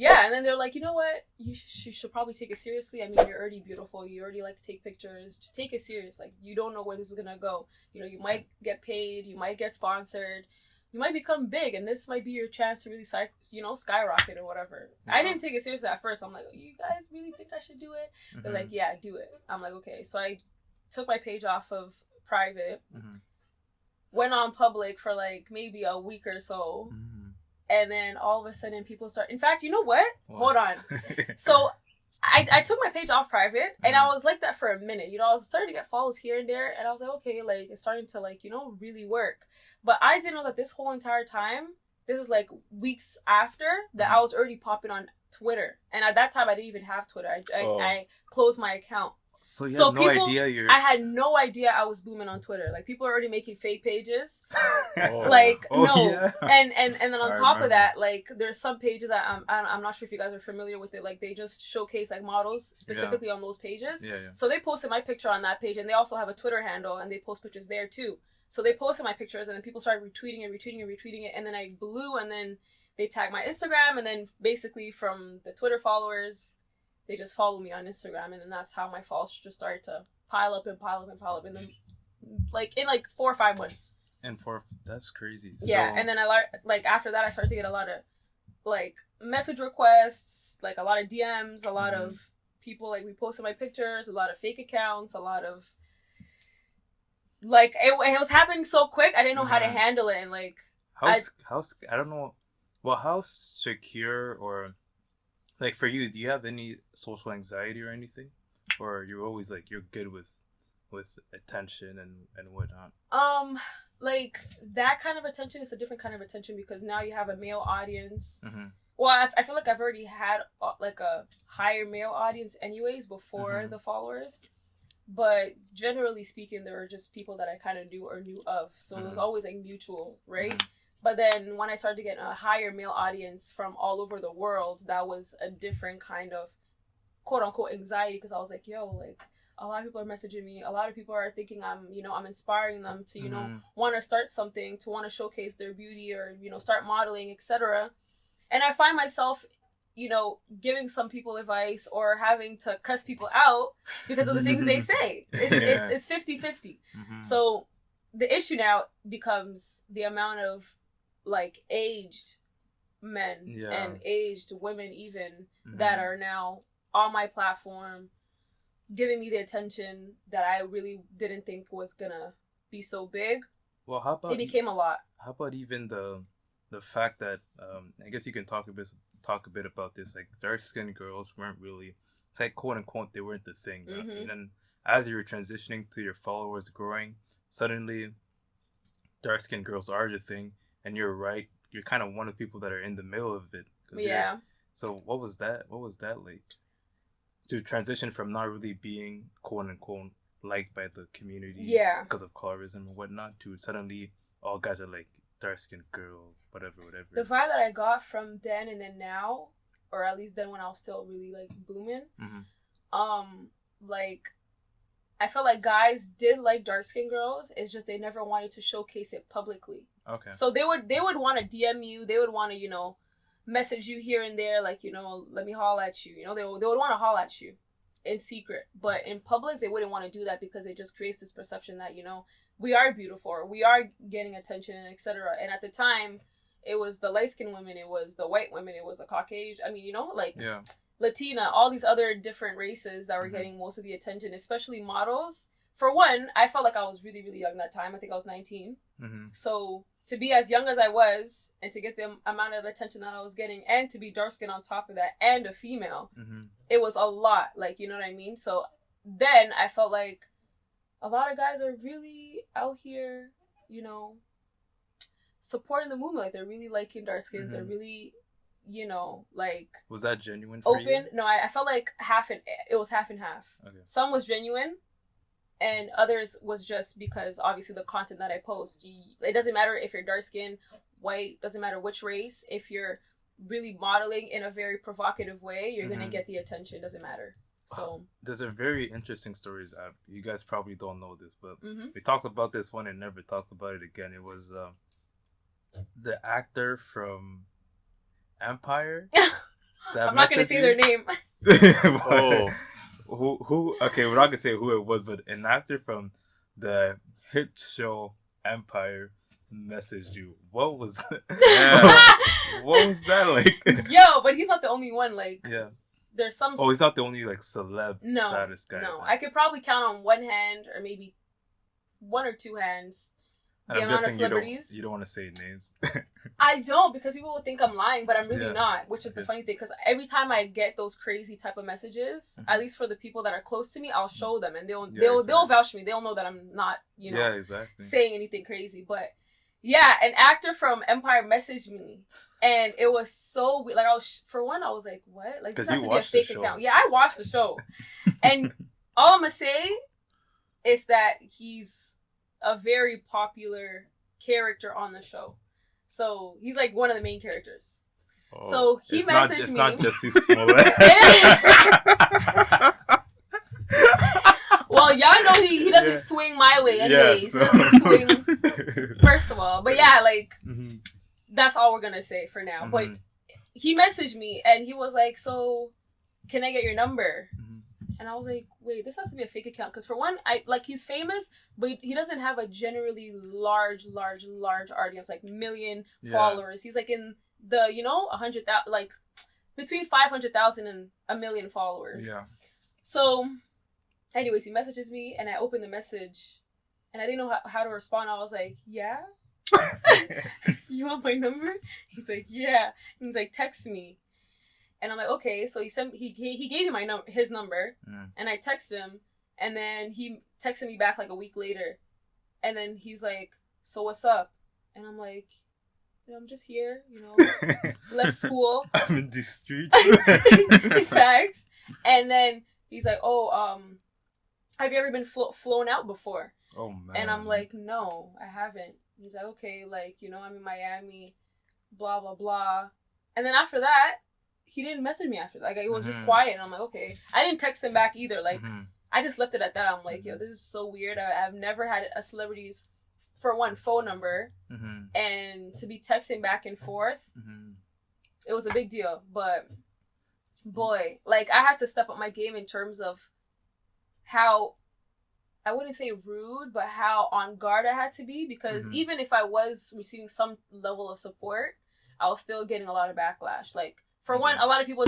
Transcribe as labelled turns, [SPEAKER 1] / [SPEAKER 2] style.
[SPEAKER 1] Yeah, and then they're like, you know what? You should probably take it seriously. I mean, you're already beautiful. You already like to take pictures. Just take it serious. Like, you don't know where this is gonna go. You know, you might get paid. You might get sponsored. You might become big, and this might be your chance to really, skyrocket or whatever. Yeah. I didn't take it seriously at first. I'm like, you guys really think I should do it? Mm-hmm. They're like, yeah, do it. I'm like, okay. So I took my page off of private, went on public for like maybe a week or so. And then all of a sudden people start... In fact, you know what? Hold on. So I took my page off private, and I was like that for a minute. You know, I was starting to get follows here and there, and I was like, okay, like, it's starting to, like, you know, really work. But I didn't know that this whole entire time, this was like weeks after, that I was already popping on Twitter. And at that time, I didn't even have Twitter. I closed my account.
[SPEAKER 2] So you had no idea
[SPEAKER 1] I had no idea I was booming on Twitter. Like, people are already making fake pages. Like, no. Yeah. And then on top of that, like, there's some pages that I'm not sure if you guys are familiar with it. Like, they just showcase like models specifically on those pages. Yeah. So they posted my picture on that page, and they also have a Twitter handle, and they post pictures there too. So they posted my pictures, and then people started retweeting it, and then I blew, and then they tagged my Instagram, and then basically from the Twitter followers, they just follow me on Instagram, and then that's how my followers just started to pile up, and then like in like 4 or 5 months.
[SPEAKER 2] That's crazy.
[SPEAKER 1] Yeah, and then after that, I started to get a lot of like message requests, like a lot of DMs, a lot of people like reposting my pictures, a lot of fake accounts, a lot of like it was happening so quick. I didn't know how to handle it, and like
[SPEAKER 2] I don't know. Well, how secure or like for you, do you have any social anxiety or anything, or you're always like you're good with attention and whatnot?
[SPEAKER 1] Like that kind of attention is a different kind of attention because now you have a male audience. Well, I feel like I've already had like a higher male audience anyways before the followers, but generally speaking, there were just people that I kind of knew or knew of, so it was always like mutual, right? But then when I started to get a higher male audience from all over the world, that was a different kind of quote unquote anxiety because I was like, yo, like a lot of people are messaging me. A lot of people are thinking I'm inspiring them to, want to start something, to want to showcase their beauty or, start modeling, etc. And I find myself, giving some people advice or having to cuss people out because of the things they say. It's 50-50. So the issue now becomes the amount of like aged men and aged women even that are now on my platform giving me the attention that I really didn't think was gonna be so big.
[SPEAKER 2] Well, how about
[SPEAKER 1] it became a lot.
[SPEAKER 2] How about even the fact that I guess you can talk a bit about this, like dark skinned girls weren't really, it's like quote unquote they weren't the thing, and then as you were transitioning to your followers growing, suddenly dark skinned girls are the thing. And you're right. You're kind of one of the people that are in the middle of it.
[SPEAKER 1] Yeah.
[SPEAKER 2] So what was that? What was that like? To transition from not really being quote unquote liked by the community, because of colorism and whatnot, to suddenly all guys are like dark skinned girl, whatever.
[SPEAKER 1] The vibe that I got from then and then now, or at least then when I was still really like booming, like I felt like guys did like dark skinned girls. It's just they never wanted to showcase it publicly.
[SPEAKER 2] Okay.
[SPEAKER 1] So they would want to DM you. They would want to, message you here and there, like, let me holler at you. They would want to holler at you in secret. But in public, they wouldn't want to do that because it just creates this perception that, we are beautiful, or we are getting attention, and etc. And at the time, it was the light-skinned women, it was the white women, it was the Caucasian. I mean, Latina, all these other different races that were getting most of the attention, especially models. For one, I felt like I was really, really young that time. I think I was 19. So to be as young as I was and to get the amount of attention that I was getting and to be dark skinned on top of that and a female, it was a lot. Like, you know what I mean? So then I felt like a lot of guys are really out here, supporting the movement. Like, they're really liking dark skins. They're really, like...
[SPEAKER 2] Was that genuine for you?
[SPEAKER 1] No, I felt like it was half and half. Okay. Some was genuine. And others was just because obviously the content that I post, it doesn't matter if you're dark skinned, white, doesn't matter which race. If you're really modeling in a very provocative way, you're going to get the attention. Doesn't matter. So
[SPEAKER 2] there's a very interesting stories. You guys probably don't know this, but we talked about this one and never talked about it again. It was the actor from Empire.
[SPEAKER 1] I'm not gonna say their name.
[SPEAKER 2] Oh, who? Okay, we're not gonna say who it was, but an actor from the hit show Empire messaged you. What was? Yeah. What was that like?
[SPEAKER 1] Yo, but he's not the only one. Like,
[SPEAKER 2] yeah.
[SPEAKER 1] There's some.
[SPEAKER 2] Oh, he's not the only like celeb status guy.
[SPEAKER 1] No, I could probably count on one hand or maybe one or two hands.
[SPEAKER 2] And I'm guessing you don't want to say names.
[SPEAKER 1] I don't, because people will think I'm lying, but I'm really not, which is the funny thing, because every time I get those crazy type of messages, at least for the people that are close to me, I'll show them and they'll vouch for me. They'll know that I'm not, saying anything crazy. But yeah, an actor from Empire messaged me and it was so weird. Like, I was like, what? Like, this has to be a fake account. Yeah, I watched the show. And all I'm gonna say is that he's a very popular character on the show. So he's like one of the main characters. Oh, so he messaged me. It's not Jesse Smollett. Well, y'all know he doesn't swing my way anyways. Yeah, so. He doesn't swing, first of all. But yeah, like, that's all we're going to say for now. But he messaged me and he was like, so can I get your number? And I was like, wait, this has to be a fake account. Because for one, he's famous, but he doesn't have a generally large audience, like million followers. He's like in the, 100,000, like between 500,000 and a million followers. Yeah. So anyways, he messages me and I opened the message and I didn't know how to respond. I was like, yeah? You want my number? He's like, yeah. And he's like, text me. And I'm like, okay. So he gave me his number, and I texted him, and then he texted me back like a week later, and then he's like, so what's up? And I'm like, I'm just here, left school.
[SPEAKER 2] I'm in the streets.
[SPEAKER 1] Thanks. And then he's like, oh, have you ever been flown out before?
[SPEAKER 2] Oh man.
[SPEAKER 1] And I'm like, no, I haven't. He's like, okay, like, I'm in Miami, blah blah blah. And then after that, he didn't message me after. Like, it was just quiet. And I'm like, okay. I didn't text him back either. Like, I just left it at that. I'm like, yo, this is so weird. I've never had a celebrity's, for one, phone number. And to be texting back and forth, it was a big deal. But, boy, like, I had to step up my game in terms of how, I wouldn't say rude, but how on guard I had to be. Because even if I was receiving some level of support, I was still getting a lot of backlash. Like, for one, a lot of people